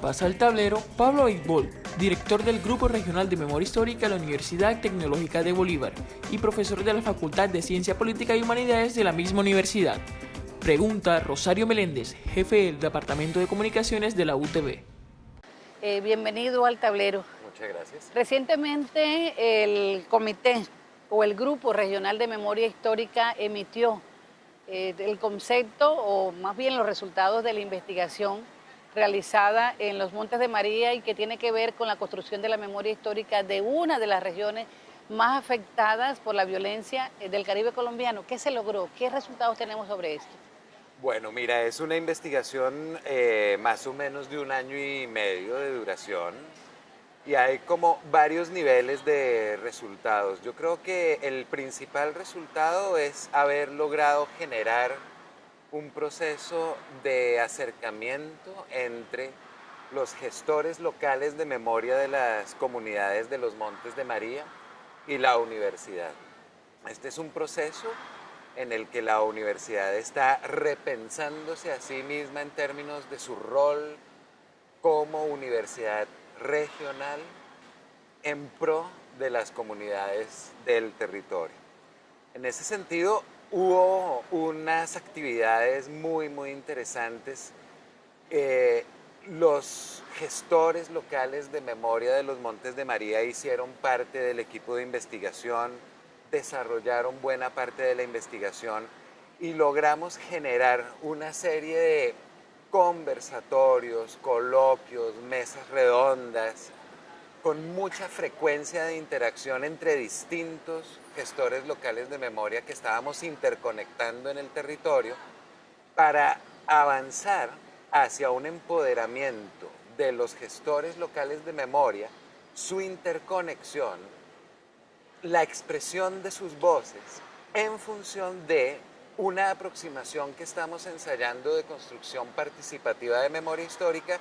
pasa al tablero Pablo Aibol, director del Grupo Regional de Memoria Histórica de la Universidad Tecnológica de Bolívar y profesor de la Facultad de Ciencia Política y Humanidades de la misma universidad. Pregunta Rosario Meléndez, jefe del Departamento de Comunicaciones de la UTB. Bienvenido al tablero. Muchas gracias. Recientemente el comité o el Grupo Regional de Memoria Histórica emitió el concepto o más bien los resultados de la investigación realizada en los Montes de María y que tiene que ver con la construcción de la memoria histórica de una de las regiones más afectadas por la violencia del Caribe colombiano. ¿Qué se logró? ¿Qué resultados tenemos sobre esto? Bueno, mira, es una investigación más o menos de 1 año y medio de duración y hay como varios niveles de resultados. Yo creo que el principal resultado es haber logrado generar un proceso de acercamiento entre los gestores locales de memoria de las comunidades de los Montes de María y la universidad. Este es un proceso en el que la universidad está repensándose a sí misma en términos de su rol como universidad regional en pro de las comunidades del territorio. En ese sentido, hubo unas actividades muy interesantes. Los gestores locales de memoria de los Montes de María hicieron parte del equipo de investigación, desarrollaron buena parte de la investigación y logramos generar una serie de conversatorios, coloquios, mesas redondas, con mucha frecuencia de interacción entre distintos gestores locales de memoria que estábamos interconectando en el territorio para avanzar hacia un empoderamiento de los gestores locales de memoria, su interconexión, la expresión de sus voces en función de una aproximación que estamos ensayando de construcción participativa de memoria histórica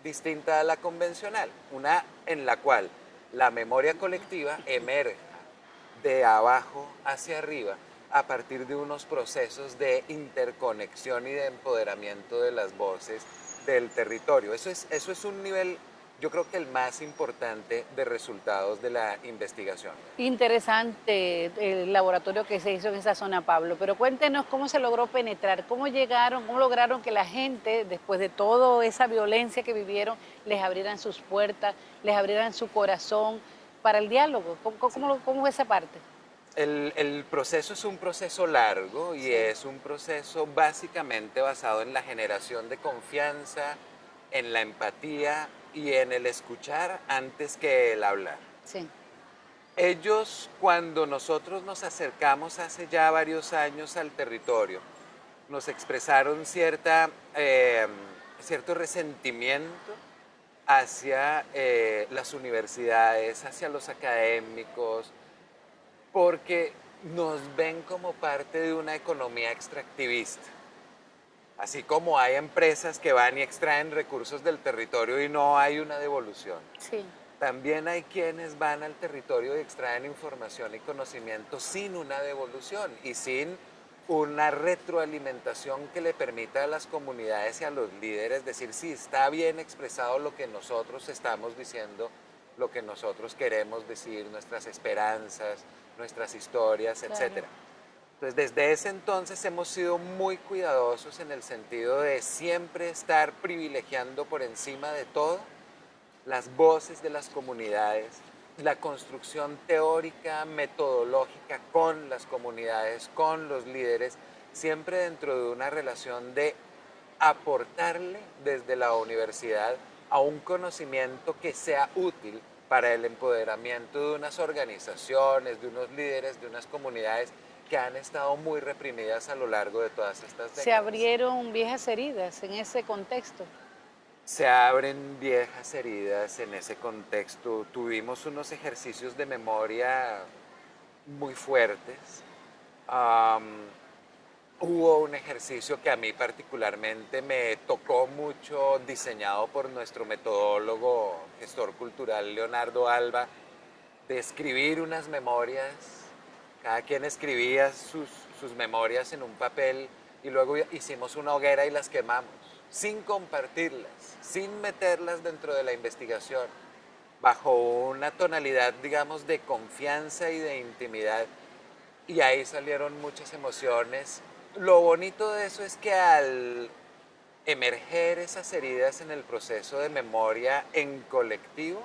distinta a la convencional, una en la cual la memoria colectiva emerge de abajo hacia arriba a partir de unos procesos de interconexión y de empoderamiento de las voces del territorio. Eso es un nivel, yo creo que el más importante de resultados de la investigación. Interesante el laboratorio que se hizo en esa zona, Pablo, pero cuéntenos cómo se logró penetrar, cómo lograron que la gente, después de toda esa violencia que vivieron, les abrieran sus puertas, les abrieran su corazón para el diálogo. ¿Cómo es esa parte? El proceso es un proceso largo y Sí. es un proceso básicamente basado en la generación de confianza, en la empatía y en el escuchar antes que el hablar. Sí. Ellos, cuando nosotros nos acercamos hace ya varios años al territorio, nos expresaron cierto resentimiento hacia las universidades, hacia los académicos, porque nos ven como parte de una economía extractivista. Así como hay empresas que van y extraen recursos del territorio y no hay una devolución. Sí. También hay quienes van al territorio y extraen información y conocimiento sin una devolución y sin una retroalimentación que le permita a las comunidades y a los líderes decir si está bien expresado lo que nosotros estamos diciendo, lo que nosotros queremos decir, nuestras esperanzas, nuestras historias, Claro. etc. Entonces, desde ese entonces hemos sido muy cuidadosos en el sentido de siempre estar privilegiando por encima de todo las voces de las comunidades, la construcción teórica, metodológica con las comunidades, con los líderes, siempre dentro de una relación de aportarle desde la universidad a un conocimiento que sea útil para el empoderamiento de unas organizaciones, de unos líderes, de unas comunidades que han estado muy reprimidas a lo largo de todas estas décadas. Se abrieron viejas heridas en ese contexto. Se abren viejas heridas en ese contexto. Tuvimos unos ejercicios de memoria muy fuertes. Hubo un ejercicio que a mí particularmente me tocó mucho, diseñado por nuestro metodólogo, gestor cultural Leonardo Alba, de escribir unas memorias. Cada quien escribía sus memorias en un papel y luego hicimos una hoguera y las quemamos. sin compartirlas, sin meterlas dentro de la investigación, bajo una tonalidad, digamos, de confianza y de intimidad. Y ahí salieron muchas emociones. Lo bonito de eso es que al emerger esas heridas en el proceso de memoria en colectivo,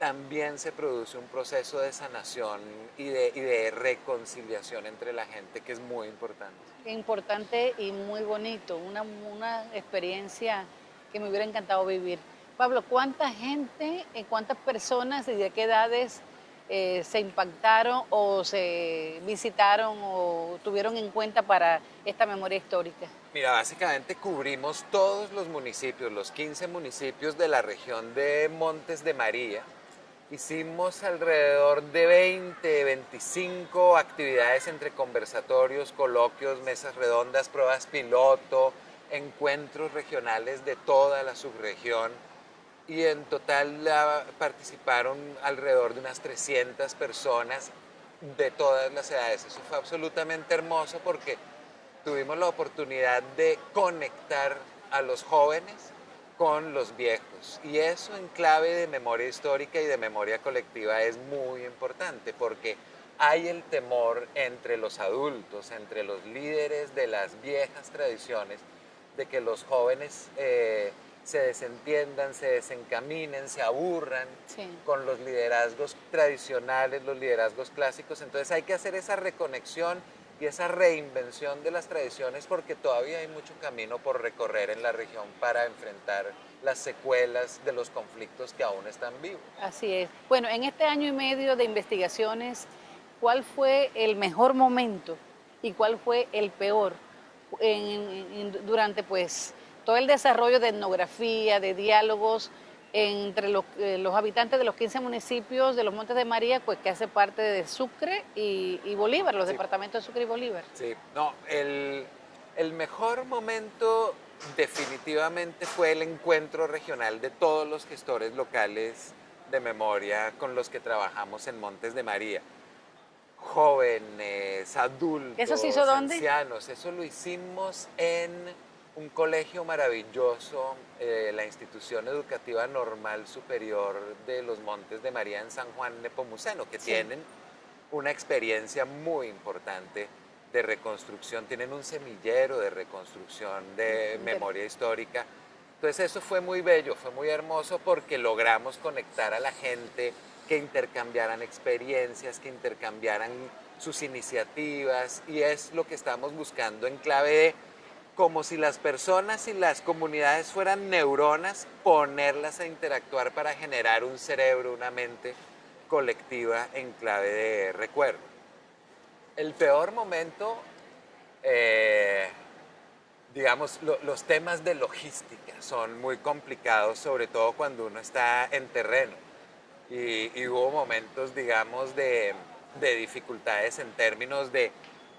también se produce un proceso de sanación y de reconciliación entre la gente que es muy importante. Qué importante y muy bonito, una experiencia que me hubiera encantado vivir. Pablo, ¿cuánta gente, cuántas personas y de qué edades se impactaron o se visitaron o tuvieron en cuenta para esta memoria histórica? Mira, básicamente cubrimos todos los municipios, los 15 municipios de la región de Montes de María. Hicimos alrededor de 20, 25 actividades entre conversatorios, coloquios, mesas redondas, pruebas piloto, encuentros regionales de toda la subregión. Y en total participaron alrededor de unas 300 personas de todas las edades. Eso fue absolutamente hermoso porque tuvimos la oportunidad de conectar a los jóvenes con los viejos. Y eso en clave de memoria histórica y de memoria colectiva es muy importante porque hay el temor entre los adultos, entre los líderes de las viejas tradiciones, de que los jóvenes se desentiendan, se desencaminen, se aburran con los liderazgos tradicionales, los liderazgos clásicos. Entonces hay que hacer esa reconexión y esa reinvención de las tradiciones porque todavía hay mucho camino por recorrer en la región para enfrentar las secuelas de los conflictos que aún están vivos. Así es. Bueno, en este año y medio de investigaciones, ¿cuál fue el mejor momento y cuál fue el peor durante pues todo el desarrollo de etnografía, de diálogos entre los habitantes de los 15 municipios de los Montes de María, pues que hace parte de Sucre y Bolívar, los departamentos de Sucre y Bolívar? Sí, no, el mejor momento definitivamente fue el encuentro regional de todos los gestores locales de memoria con los que trabajamos en Montes de María. Jóvenes, adultos, ¿Eso se hizo dónde? ancianos. Eso lo hicimos en un colegio maravilloso, la Institución Educativa Normal Superior de los Montes de María en San Juan Nepomuceno, que tienen una experiencia muy importante de reconstrucción, tienen un semillero de reconstrucción de memoria histórica. Entonces eso fue muy bello, fue muy hermoso porque logramos conectar a la gente, que intercambiaran experiencias, que intercambiaran sus iniciativas, y es lo que estamos buscando en clave de como si las personas y las comunidades fueran neuronas, ponerlas a interactuar para generar un cerebro, una mente colectiva en clave de recuerdo. El peor momento, digamos, los temas de logística son muy complicados, sobre todo cuando uno está en terreno. Y hubo momentos, digamos, de dificultades en términos de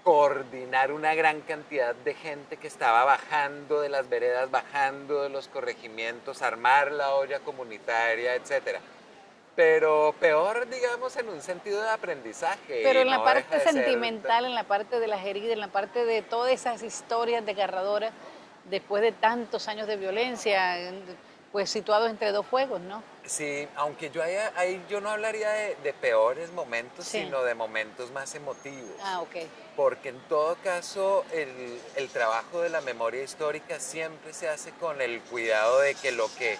coordinar una gran cantidad de gente que estaba bajando de las veredas, bajando de los corregimientos, armar la olla comunitaria, etcétera. Pero peor, digamos, en un sentido de aprendizaje. Pero y en la no parte deja de ser- sentimental, en la parte de las heridas, en la parte de todas esas historias desgarradoras, después de tantos años de violencia, pues situados entre dos fuegos, ¿no? Sí, aunque ahí yo no hablaría de peores momentos, Sí. sino de momentos más emotivos. Ah, ok. Porque en todo caso el trabajo de la memoria histórica siempre se hace con el cuidado de que lo que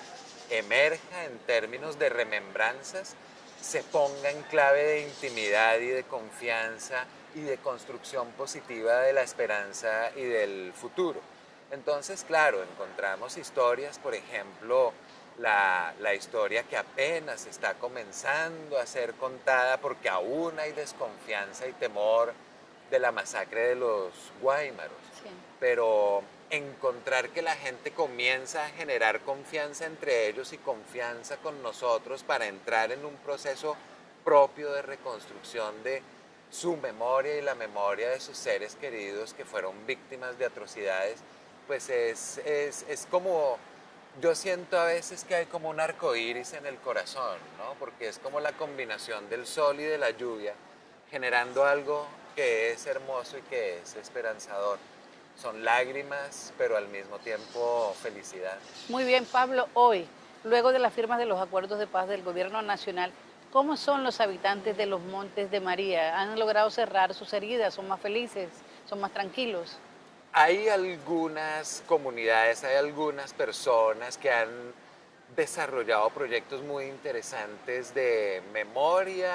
emerja en términos de remembranzas se ponga en clave de intimidad y de confianza y de construcción positiva de la esperanza y del futuro. Entonces, claro, encontramos historias, por ejemplo, la historia que apenas está comenzando a ser contada porque aún hay desconfianza y temor de la masacre de los Guáimaros. Sí. Pero encontrar que la gente comienza a generar confianza entre ellos y confianza con nosotros para entrar en un proceso propio de reconstrucción de su memoria y la memoria de sus seres queridos que fueron víctimas de atrocidades, pues es como, yo siento a veces que hay como un arco iris en el corazón, ¿no? Porque es como la combinación del sol y de la lluvia, generando algo que es hermoso y que es esperanzador. son lágrimas, pero al mismo tiempo felicidad. Muy bien, Pablo, hoy, luego de la firma de los acuerdos de paz del gobierno nacional, ¿cómo son los habitantes de los Montes de María? ¿Han logrado cerrar sus heridas? ¿Son más felices? ¿Son más tranquilos? Hay algunas comunidades, hay algunas personas que han desarrollado proyectos muy interesantes de memoria,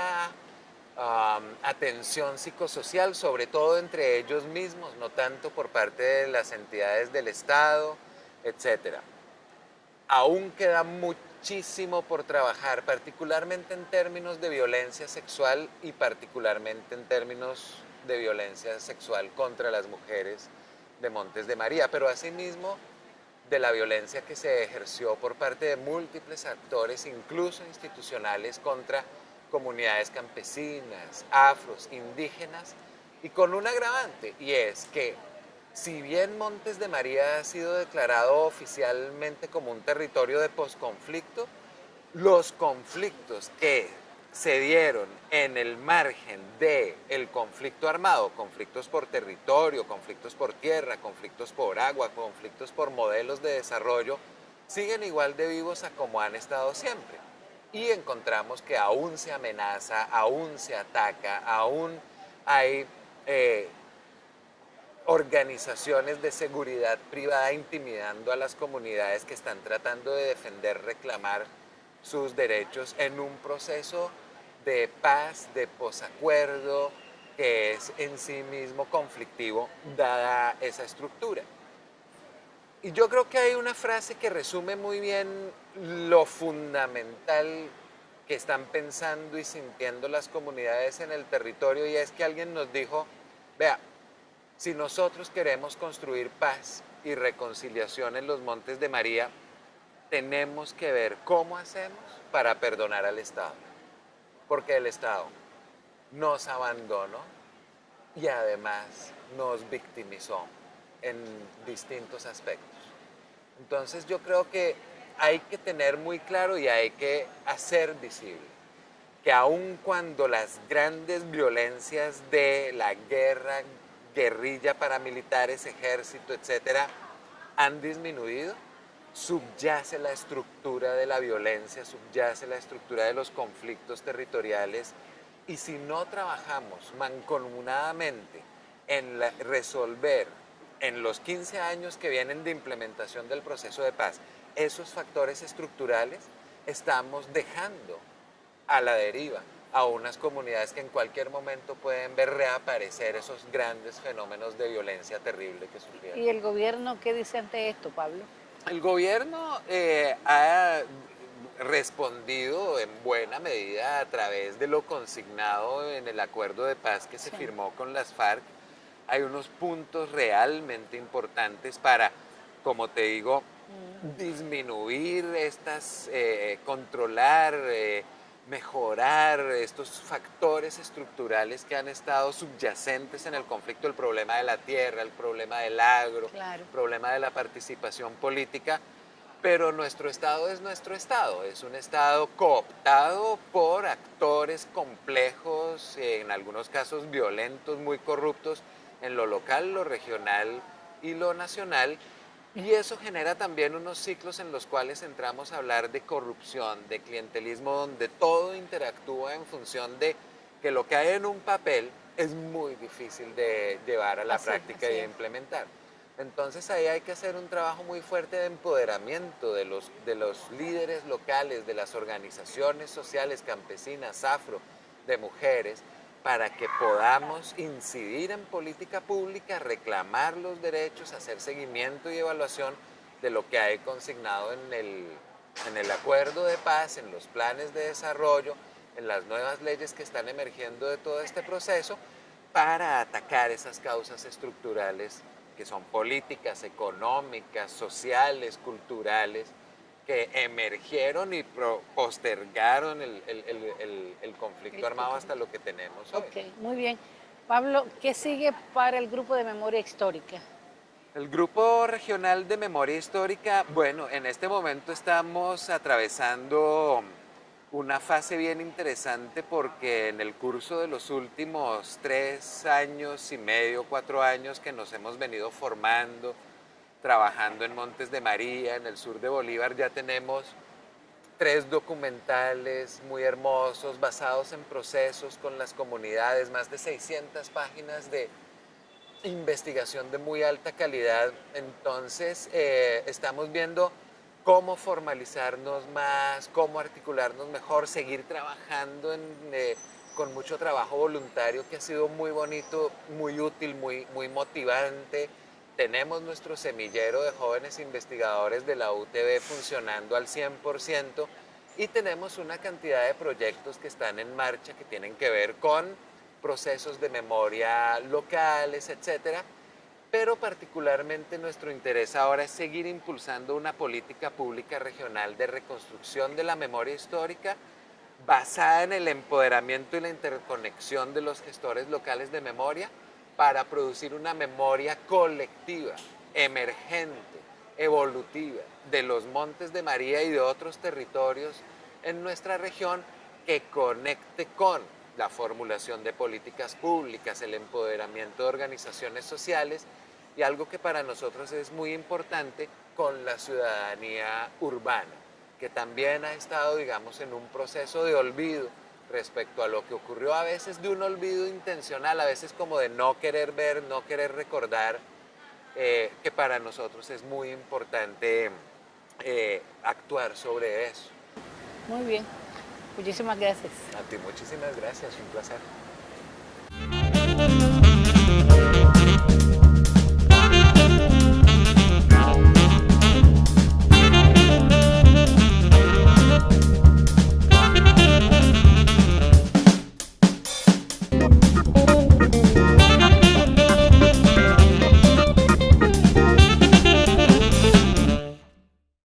atención psicosocial, sobre todo entre ellos mismos, no tanto por parte de las entidades del Estado, etcétera. Aún queda muchísimo por trabajar, particularmente en términos de violencia sexual y particularmente en términos de violencia sexual contra las mujeres de Montes de María, pero asimismo de la violencia que se ejerció por parte de múltiples actores, incluso institucionales, contra comunidades campesinas, afros, indígenas, y con un agravante, y es que si bien Montes de María ha sido declarado oficialmente como un territorio de posconflicto, los conflictos que se dieron en el margen del conflicto armado, conflictos por territorio, conflictos por tierra, conflictos por agua, conflictos por modelos de desarrollo, siguen igual de vivos a como han estado siempre. Y encontramos que aún se amenaza, aún se ataca, aún hay organizaciones de seguridad privada intimidando a las comunidades que están tratando de defender, reclamar sus derechos en un proceso de paz, de posacuerdo, que es en sí mismo conflictivo dada esa estructura. Y yo creo que hay una frase que resume muy bien lo fundamental que están pensando y sintiendo las comunidades en el territorio, y es que alguien nos dijo, vea, si nosotros queremos construir paz y reconciliación en los Montes de María, tenemos que ver cómo hacemos para perdonar al Estado. Porque el Estado nos abandonó y además nos victimizó en distintos aspectos. Entonces yo creo que hay que tener muy claro y hay que hacer visible que aun cuando las grandes violencias de la guerra, guerrilla, paramilitares, ejército, etcétera, han disminuido, subyace la estructura de la violencia, subyace la estructura de los conflictos territoriales, y si no trabajamos mancomunadamente en resolver en los 15 años que vienen de implementación del proceso de paz esos factores estructurales, estamos dejando a la deriva a unas comunidades que en cualquier momento pueden ver reaparecer esos grandes fenómenos de violencia terrible que sufrieron. ¿Y el gobierno qué dice ante esto, Pablo? El gobierno ha respondido en buena medida a través de lo consignado en el acuerdo de paz que se firmó con las FARC. Hay unos puntos realmente importantes para, como te digo, disminuir estas, controlar, mejorar estos factores estructurales que han estado subyacentes en el conflicto, el problema de la tierra, el problema del agro, Claro. el problema de la participación política, pero nuestro Estado es un Estado cooptado por actores complejos, en algunos casos violentos, muy corruptos, en lo local, lo regional y lo nacional. Y eso genera también unos ciclos en los cuales entramos a hablar de corrupción, de clientelismo, donde todo interactúa en función de que lo que hay en un papel es muy difícil de llevar a la práctica y de implementar. Entonces ahí hay que hacer un trabajo muy fuerte de empoderamiento de los líderes locales, de las organizaciones sociales, campesinas, afro, de mujeres, para que podamos incidir en política pública, reclamar los derechos, hacer seguimiento y evaluación de lo que hay consignado en el acuerdo de paz, en los planes de desarrollo, en las nuevas leyes que están emergiendo de todo este proceso, para atacar esas causas estructurales que son políticas, económicas, sociales, culturales, que emergieron y postergaron el conflicto armado hasta lo que tenemos hoy. Ok, muy bien. Pablo, ¿qué sigue para el Grupo de Memoria Histórica? El Grupo Regional de Memoria Histórica, bueno, en este momento estamos atravesando una fase bien interesante porque en el curso de los últimos 3 años y medio, 4 años que nos hemos venido formando, trabajando en Montes de María, en el sur de Bolívar, ya tenemos 3 documentales muy hermosos basados en procesos con las comunidades, más de 600 páginas de investigación de muy alta calidad. Entonces, estamos viendo cómo formalizarnos más, cómo articularnos mejor, seguir trabajando con mucho trabajo voluntario que ha sido muy bonito, muy útil, muy motivante. Tenemos nuestro semillero de jóvenes investigadores de la UTB funcionando al 100% y tenemos una cantidad de proyectos que están en marcha que tienen que ver con procesos de memoria locales, etcétera. Pero particularmente nuestro interés ahora es seguir impulsando una política pública regional de reconstrucción de la memoria histórica basada en el empoderamiento y la interconexión de los gestores locales de memoria para producir una memoria colectiva, emergente, evolutiva de los Montes de María y de otros territorios en nuestra región que conecte con la formulación de políticas públicas, el empoderamiento de organizaciones sociales y algo que para nosotros es muy importante con la ciudadanía urbana, que también ha estado, digamos, en un proceso de olvido respecto a lo que ocurrió, a veces de un olvido intencional, a veces como de no querer ver, no querer recordar, que para nosotros es muy importante actuar sobre eso. Muy bien, muchísimas gracias. A ti muchísimas gracias, un placer.